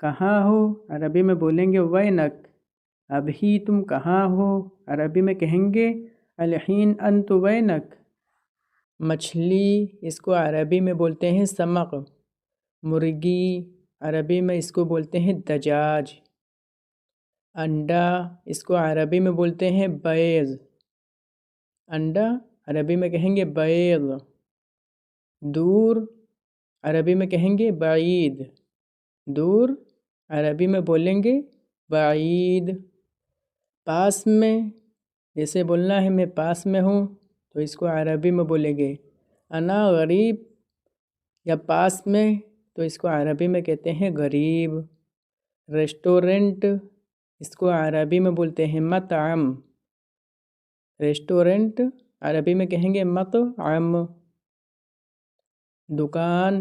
کہاں ہو عربی میں بولیں گے وینک، ابھی تم کہاں ہو عربی میں کہیں گے الحین انت وینک۔ مچھلی اس کو عربی میں بولتے ہیں سمک، مرغی عربی میں اس کو بولتے ہیں دجاج، انڈا اس کو عربی میں بولتے ہیں بیض، انڈا عربی میں کہیں گے بیض، دور عربی میں کہیں گے بعید، دور عربی میں بولیں گے بعید۔ پاس میں جیسے بولنا ہے میں پاس میں ہوں تو اس کو عربی میں بولیں گے انا غریب، یا پاس میں تو اس کو عربی میں کہتے ہیں غریب۔ ریسٹورنٹ اس کو عربی میں بولتے ہیں مطعم، ریسٹورنٹ عربی میں کہیں گے مطعم۔ دکان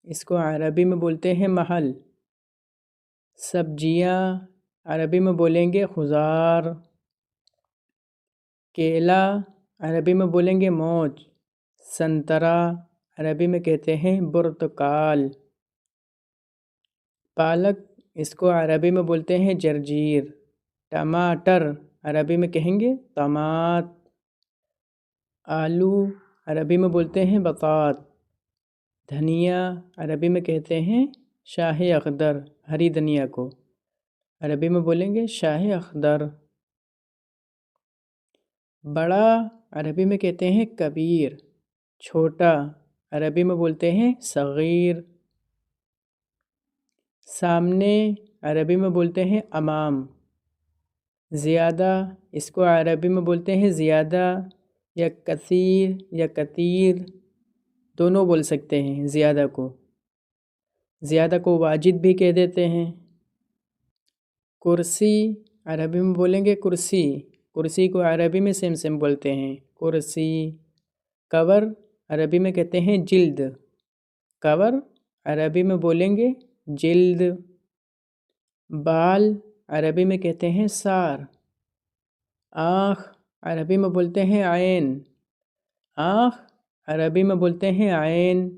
اس کو عربی میں بولتے ہیں محل۔ سبزیاں عربی میں بولیں گے خضار۔ کیلا عربی میں بولیں گے موز، سنترا عربی میں کہتے ہیں برتقال۔ پالک اس کو عربی میں بولتے ہیں جرجیر۔ ٹماٹر عربی میں کہیں گے طماط۔ آلو عربی میں بولتے ہیں بطاط۔ دھنیا عربی میں کہتے ہیں شاہ اخضر، ہری دھنیا کو عربی میں بولیں گے شاہ اخضر۔ بڑا عربی میں کہتے ہیں کبیر، چھوٹا عربی میں بولتے ہیں صغیر۔ سامنے عربی میں بولتے ہیں امام۔ زیادہ اس کو عربی میں بولتے ہیں زیادہ، یا کثیر یا کثیر دونوں بول سکتے ہیں۔ زیادہ کو واجد بھی کہہ دیتے ہیں۔ کرسی عربی میں بولیں گے کرسی، کرسی کو عربی میں سیم بولتے ہیں کرسی۔ کور عربی میں کہتے ہیں جلد، کور عربی میں بولیں گے جلد۔ بال عربی میں کہتے ہیں سار۔ آنکھ عربی میں بولتے ہیں عین، آنکھ عربی میں بولتے ہیں عین۔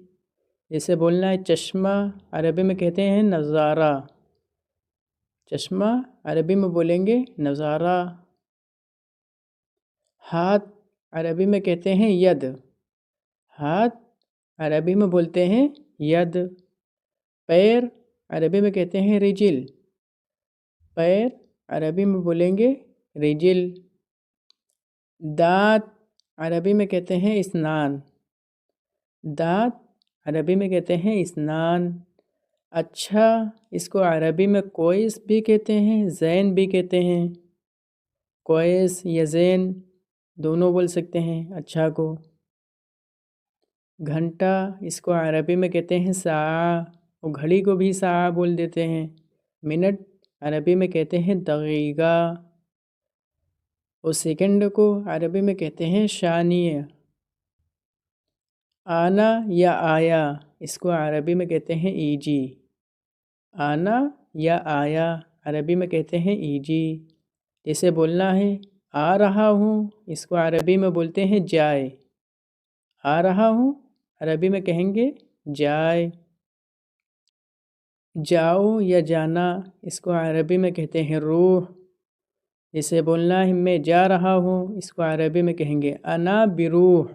جیسے بولنا ہے چشمہ عربی میں کہتے ہیں نظارہ، چشمہ عربی میں بولیں گے نظارہ۔ ہاتھ عربی میں کہتے ہیں ید، ہاتھ عربی میں بولتے ہیں ید۔ پیر عربی میں کہتے ہیں رجل، پیر عربی میں بولیں گے رجل۔ دانت عربی میں کہتے ہیں اسنان، دانت عربی میں کہتے ہیں اسنان۔ اچھا اس کو عربی میں کویس بھی کہتے ہیں، زین بھی کہتے ہیں، کویس یا زین دونوں بول سکتے ہیں اچھا کو۔ گھنٹہ اس کو عربی میں کہتے ہیں ساعہ، اور گھڑی کو بھی ساعہ بول دیتے ہیں۔ منٹ عربی میں کہتے ہیں دقیقہ، اور سیکنڈ کو عربی میں کہتے ہیں ثانیہ۔ آنا یا آیا اس کو عربی میں کہتے ہیں ایجی، آنا یا آیا عربی میں کہتے ہیں ایجی۔ جیسے بولنا ہے آ رہا ہوں اس کو عربی میں بولتے ہیں جائے، آ رہا ہوں عربی میں کہیں گے جائے۔ جاؤ یا جانا اس کو عربی میں کہتے ہیں روح۔ جیسے بولنا ہے میں جا رہا ہوں اس کو عربی میں کہیں گے انا بروح۔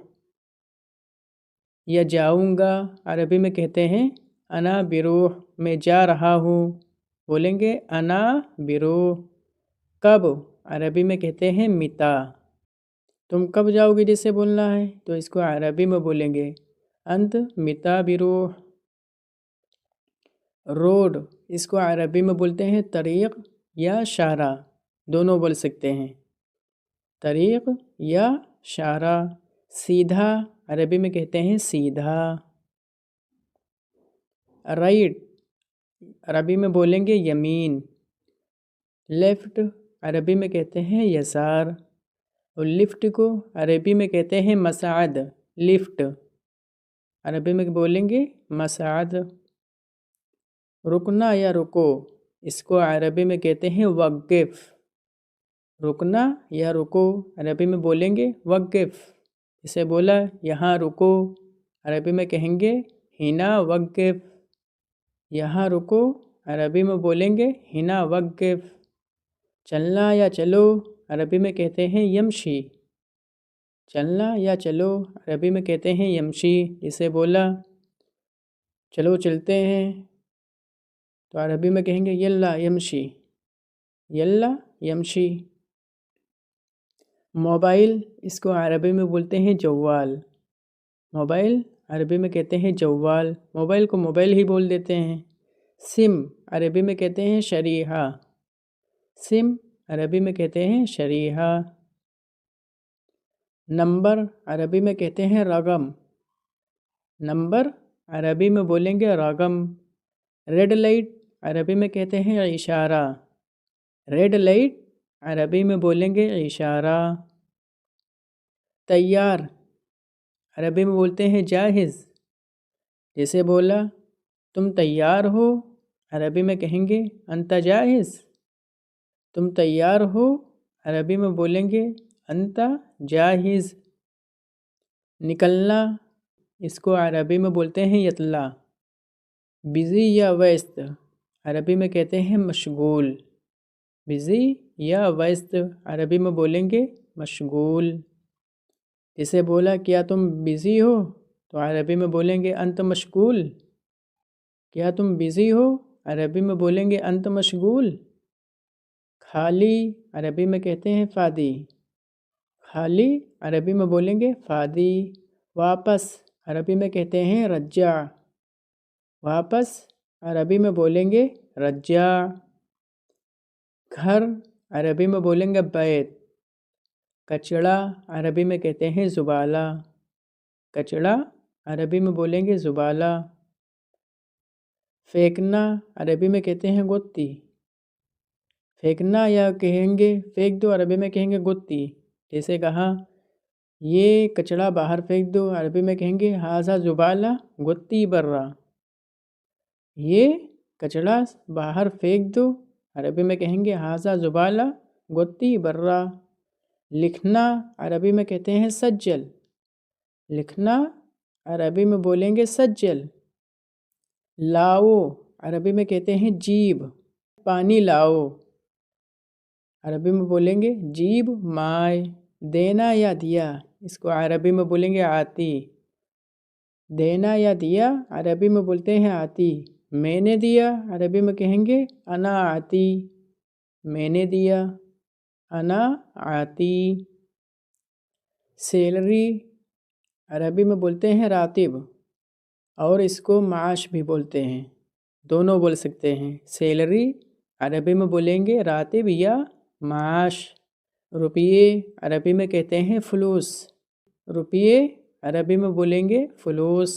یا جاؤں گا عربی میں کہتے ہیں انا بروح، میں جا رہا ہوں بولیں گے انا بروح۔ کب عربی میں کہتے ہیں متا، تم کب جاؤ گے جیسے بولنا ہے تو اس کو عربی میں بولیں گے انت متا بروح۔ روڈ اس کو عربی میں بولتے ہیں طریق یا شارع، دونوں بول سکتے ہیں، طریق یا شارع۔ سیدھا عربی میں کہتے ہیں سیدھا۔ رائٹ عربی میں بولیں گے یمین۔ لیفٹ عربی میں کہتے ہیں یسار، اور لفٹ کو عربی میں کہتے ہیں مصعد، لفٹ عربی میں بولیں گے مصعد۔ رکنا یا رکو اس کو عربی میں کہتے ہیں وقف، رکنا یا رکو عربی میں بولیں گے وقف۔ اسے بولا یہاں رکو عربی میں کہیں گے ہنا وقف، یہاں رکو عربی میں بولیں گے ہنا وقف۔ چلنا یا چلو عربی میں کہتے ہیں یمشی۔ چلنا یا چلو عربی میں کہتے ہیں یمشی۔ اسے بولا چلو چلتے ہیں تو عربی میں کہیں گے یلا یمشی، یلا یمشی۔ موبائل، اس کو عربی میں بولتے ہیں جوال۔ موبائل عربی میں کہتے ہیں جوال، موبائل کو موبائل ہی بول دیتے ہیں۔ سم عربی میں کہتے ہیں شریحہ، سم عربی میں کہتے ہیں شریحہ۔ نمبر عربی میں کہتے ہیں رقم، نمبر عربی میں بولیں گے رقم۔ ریڈ لائٹ عربی میں کہتے ہیں اشارہ، ریڈ لائٹ عربی میں بولیں گے اشارہ۔ تیار عربی میں بولتے ہیں جاہز۔ جیسے بولا تم تیار ہو عربی میں کہیں گے انت جاہز، تم تیار ہو عربی میں بولیں گے انت جاہز۔ نکلنا، اس کو عربی میں بولتے ہیں یطلع۔ بزی یا ویست عربی میں کہتے ہیں مشغول، بزی یا ویست عربی میں بولیں گے مشغول۔ جسے بولا کیا تم بزی ہو تو عربی میں بولیں گے انت مشغول، کیا تم بزی ہو عربی میں بولیں گے انت مشغول۔ خالی عربی میں کہتے ہیں فاضی، خالی عربی میں بولیں گے فاضی۔ واپس عربی میں کہتے ہیں رجع، واپس عربی میں بولیں گے رجع۔ گھر عربی میں بولیں گے بیت۔ کچڑا عربی میں کہتے ہیں زبالہ، کچڑا عربی میں بولیں گے زبالہ۔ پھینکنا عربی میں کہتے ہیں گتی، پھینکنا یا کہیں گے پھینک دو عربی میں کہیں گے گتی۔ جیسے کہا یہ کچڑا باہر پھینک دو عربی میں کہیں گے ھذا زبالہ گتی برا، یہ کچڑا باہر پھینک دو عربی میں کہیں گے ھذا زبالہ گتی برا۔ لکھنا عربی میں کہتے ہیں سجل، لکھنا عربی میں بولیں گے سجل۔ لاؤ عربی میں کہتے ہیں جیب، پانی لاؤ عربی میں بولیں گے جیب مائے۔ دینا یا دیا، اس کو عربی میں بولیں گے آتی، دینا یا دیا عربی میں بولتے ہیں آتی۔ میں نے دیا عربی میں کہیں گے انا آتی، میں نے دیا انا آتی۔ سیلری عربی میں بولتے ہیں راتب، اور اس کو معاش بھی بولتے ہیں، دونوں بول سکتے ہیں۔ سیلری عربی میں بولیں گے راتب یا معاش۔ روپیے عربی میں کہتے ہیں فلوس، روپیے عربی میں بولیں گے فلوس۔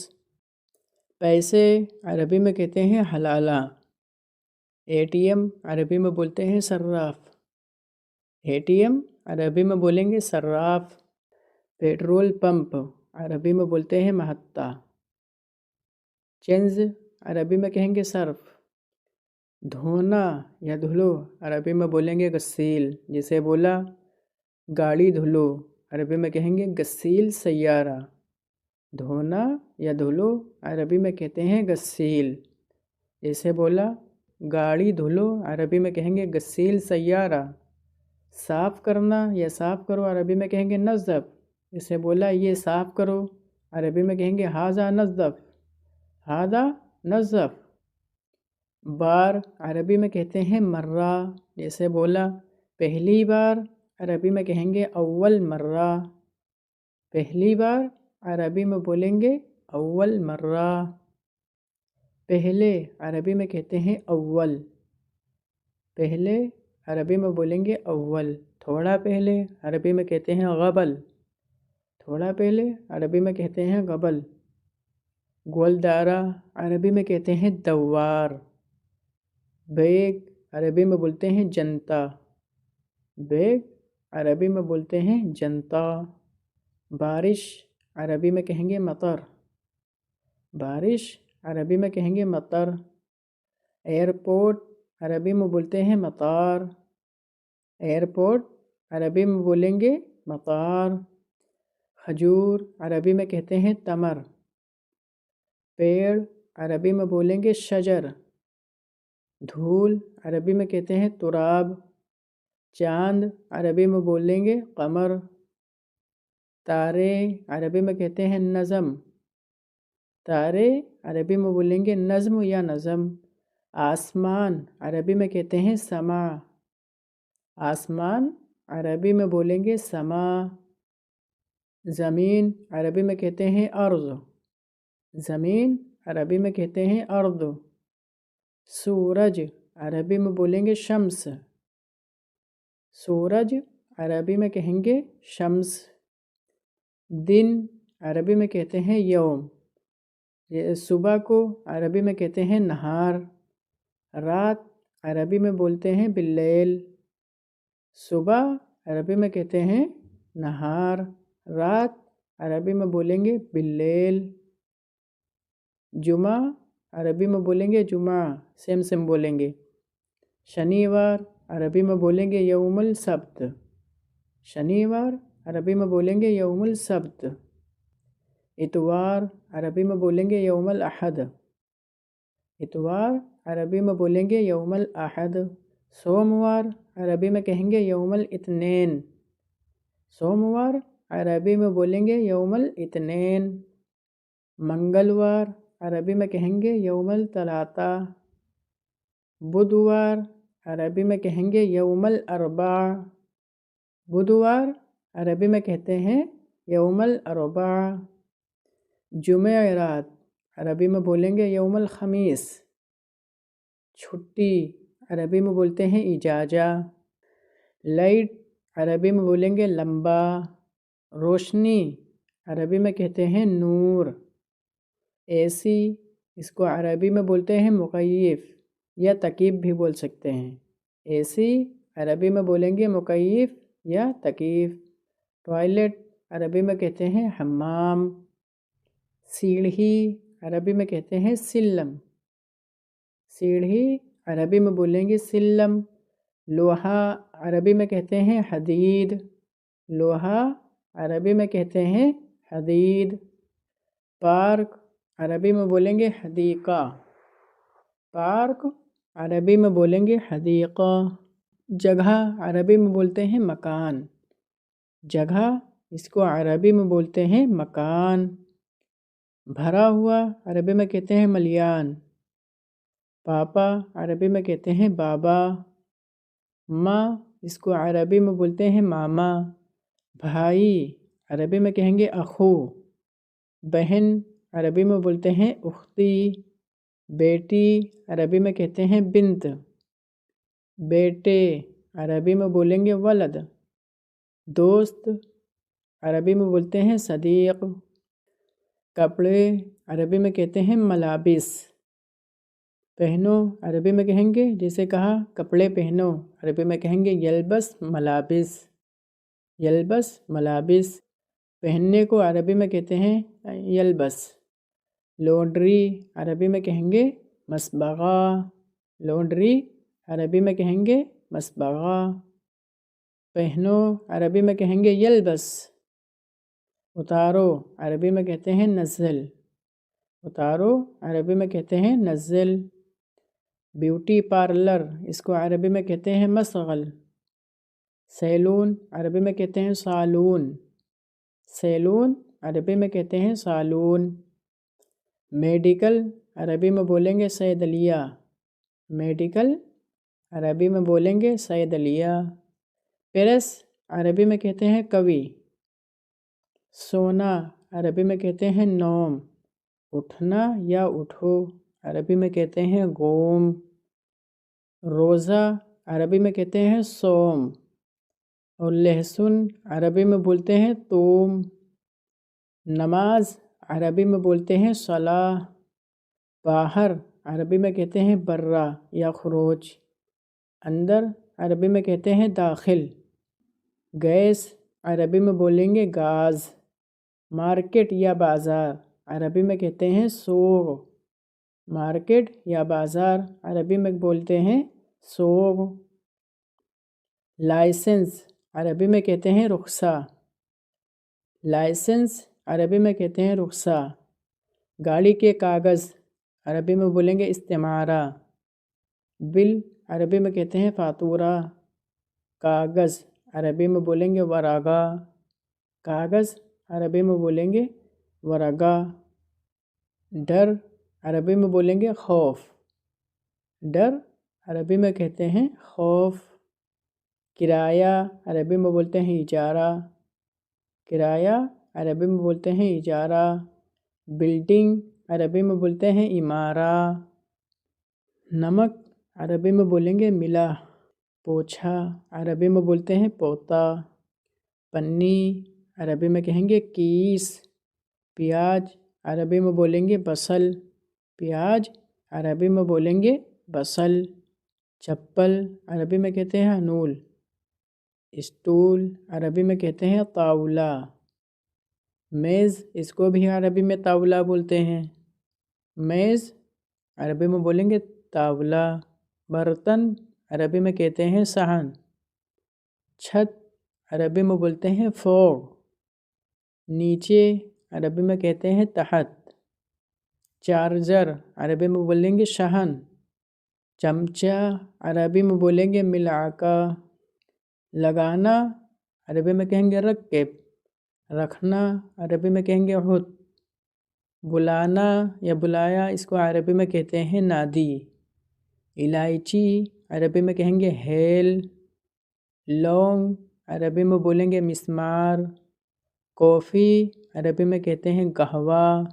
پیسے عربی میں کہتے ہیں حلالہ۔ اے ٹی ایم عربی میں بولتے ہیں صراف، اے ٹی ایم عربی میں بولیں گے صراف۔ پیٹرول پمپ عربی میں بولتے ہیں محطہ۔ چینج عربی میں کہیں گے صرف۔ دھونا یا دھلو عربی میں بولیں گے غسیل۔ جسے بولا گاڑی دھلو عربی میں کہیں گے غسیل سیارہ، دھونا یا دھلو عربی میں کہتے ہیں غسیل۔ جیسے بولا گاڑی دھلو عربی میں کہیں گے غسیل سیارہ۔ صاف کرنا یا صاف کرو عربی میں کہیں گے نظف۔ جسے بولا یہ صاف کرو عربی میں کہیں گے ھذا نظف، ھذا نظف۔ بار عربی میں کہتے ہیں مرہ۔ جیسے بولا پہلی بار عربی میں کہیں گے اول مرہ، پہلی بار عربی میں بولیں گے اول مرہ۔ پہلے عربی میں کہتے ہیں اول، پہلے عربی میں بولیں گے اول۔ تھوڑا پہلے عربی میں کہتے ہیں قبل، تھوڑا پہلے عربی میں کہتے ہیں قبل۔ گولدارہ عربی میں کہتے ہیں دوار۔ بیگ عربی میں بولتے ہیں جنتا، بیگ عربی میں بولتے ہیں جنتا۔ بارش عربی میں کہیں گے مطر، بارش عربی میں کہیں گے مطر۔ ایئرپورٹ عربی میں بولتے ہیں مطار، ایئرپورٹ عربی میں بولیں گے مطار۔ کھجور عربی میں کہتے ہیں تمر، پیڑ عربی میں بولیں گے شجر، دھول عربی میں کہتے ہیں تراب، چاند عربی میں بولیں گے قمر، تارے عربی میں کہتے ہیں نظم، تارے عربی میں بولیں گے نظم یا نظم، آسمان عربی میں کہتے ہیں سما، آسمان عربی میں بولیں گے سما، زمین عربی میں کہتے ہیں ارض، زمین عربی میں کہتے ہیں ارض، سورج عربی میں بولیں گے شمس، سورج عربی میں کہیں گے شمس، دن عربی میں کہتے ہیں یوم، صبح کو عربی میں کہتے ہیں نہار، رات عربی میں بولتے ہیں باللیل، صبح عربی میں کہتے ہیں نہار، رات عربی میں بولیں گے باللیل، جمعہ عربی میں بولیں گے جمعہ، سیم بولیں گے، شنیوار عربی میں بولیں گے یوم السبت، شنیوار عربی میں بولیں گے یوم السبت، اتوار عربی میں بولیں گے یوم الاحد، اتوار عربی میں بولیں گے یوم الاحد، سوموار عربی میں کہیں گے یوم الاثنین، سوموار عربی میں بولیں گے یوم الاثنین، منگلوار عربی میں کہیں گے یوم الثلاثاء، بدھوار عربی میں کہیں گے یوم الاربعاء، بدھوار عربی میں کہتے ہیں یوم الاربعاء، جمعرات عربی میں بولیں گے یوم الخمیس، چھٹی عربی میں بولتے ہیں اجازہ، لائٹ عربی میں بولیں گے لمبا، روشنی عربی میں کہتے ہیں نور، اے سی اس کو عربی میں بولتے ہیں مکیف یا تکیف بھی بول سکتے ہیں، اے سی عربی میں بولیں گے مکیف یا تکیف، ٹوائلٹ عربی میں کہتے ہیں حمام، سیڑھی عربی میں کہتے ہیں سلم، سیڑھی عربی میں بولیں گے سلم، لوہا عربی میں کہتے ہیں حدید، لوہا عربی میں کہتے ہیں حدید، پارک عربی میں بولیں گے حدیقہ، پارک عربی میں بولیں گے حدیقہ، جگہ عربی میں بولتے ہیں مکان، جگہ اس کو عربی میں بولتے ہیں مکان، بھرا ہوا عربی میں کہتے ہیں ملیان، پاپا عربی میں کہتے ہیں بابا، ماں اس کو عربی میں بولتے ہیں ماما، بھائی عربی میں کہیں گے اخو، بہن عربی میں بولتے ہیں اختی، بیٹی عربی میں کہتے ہیں بنت، بیٹے عربی میں بولیں گے ولد، دوست عربی میں بولتے ہیں صدیق، کپڑے عربی میں کہتے ہیں ملابس، پہنو عربی میں کہیں گے جیسے کہا کپڑے پہنو عربی میں کہیں گے یلبس ملابس، یلبس ملابس، پہننے کو عربی میں کہتے ہیں یلبس، لانڈری عربی میں کہیں گے مسبغہ، لانڈری عربی میں کہیں گے مسبغہ، پہنو عربی میں کہیں گے یلبس، اتارو عربی میں کہتے ہیں نزل، اتارو عربی میں کہتے ہیں نزل، بیوٹی پارلر اس کو عربی میں کہتے ہیں مشغل، سیلون عربی میں کہتے ہیں صالون، سیلون عربی میں کہتے ہیں صالون، میڈیکل عربی میں بولیں گے صیدلیہ، میڈیکل عربی میں بولیں گے صیدلیہ، پیرس عربی میں کہتے ہیں کوی، سونا عربی میں کہتے ہیں نوم، اٹھنا یا اٹھو عربی میں کہتے ہیں قوم، روزہ عربی میں کہتے ہیں صوم، اور لہسن عربی میں بولتے ہیں توم، نماز عربی میں بولتے ہیں صلاح، باہر عربی میں کہتے ہیں برا یا خروج، اندر عربی میں کہتے ہیں داخل، گیس عربی میں بولیں گے گاز، مارکیٹ یا بازار عربی میں کہتے ہیں سوق، مارکیٹ یا بازار عربی میں بولتے ہیں سوق، لائسنس عربی میں کہتے ہیں رخصہ، لائسنس عربی میں کہتے ہیں رخصہ، گاڑی کے کاغذ عربی میں بولیں گے استعمارہ، بل عربی میں کہتے ہیں فاتورہ، کاغذ عربی میں بولیں گے ورقہ، کاغذ عربی میں بولیں گے ورقہ، ڈر عربی میں بولیں گے خوف، ڈر عربی میں کہتے ہیں خوف، کرایہ عربی میں بولتے ہیں اجارہ، کرایہ عربی میں بولتے ہیں اجارہ، بلڈنگ عربی میں بولتے ہیں عمارہ، نمک عربی میں بولیں گے ملح، پوچھا عربی میں بولتے ہیں پوتا، پنی عربی میں کہیں گے کیس، پیاز عربی میں بولیں گے بصل، پیاز عربی میں بولیں گے بصل، چپل عربی میں کہتے ہیں نول، اسٹول عربی میں کہتے ہیں طاولہ، میز اس کو بھی عربی میں طاولہ بولتے ہیں، میز عربی میں بولیں گے طاولہ، برتن عربی میں کہتے ہیں صحن، چھت عربی میں بولتے ہیں فوق، نیچے عربی میں کہتے ہیں تحت، چارجر عربی میں بولیں گے شحن، چمچہ عربی میں بولیں گے ملعقہ، لگانا عربی میں کہیں گے رکب، رکھنا عربی میں کہیں گے حط، بلانا یا بلایا اس کو عربی میں کہتے ہیں نادی، الائچی عربی میں کہیں گے ہیل، لونگ عربی میں بولیں گے مسمار، کافی عربی میں کہتے ہیں قہوہ،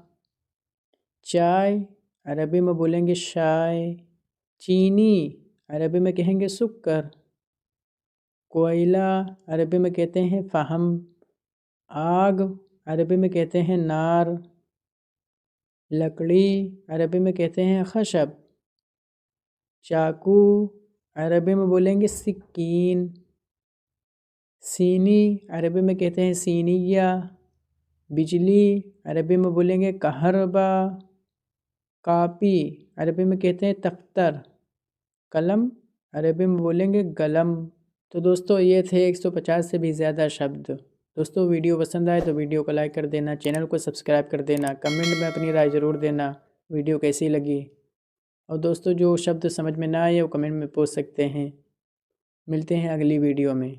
چائے عربی میں بولیں گے شائے، چینی عربی میں کہیں گے سکر، کوئلہ عربی میں کہتے ہیں فحم، آگ عربی میں کہتے ہیں نار، لکڑی عربی میں کہتے ہیں خشب، چاقو عربی میں بولیں گے سکین، سینی عربی میں کہتے ہیں سینیہ، بجلی عربی میں بولیں گے کہربا، کاپی عربی میں کہتے ہیں دفتر، قلم عربی میں بولیں گے قلم۔ تو دوستو یہ تھے 150 سے بھی زیادہ شبد۔ دوستو ویڈیو پسند آئے تو ویڈیو کو لائک کر دینا، چینل کو سبسکرائب کر دینا، کمنٹ میں اپنی رائے ضرور دینا ویڈیو کیسی لگی، اور دوستو جو شبد سمجھ میں نہ آئے وہ کمنٹ میں پوچھ سکتے ہیں۔ ملتے ہیں اگلی ویڈیو میں۔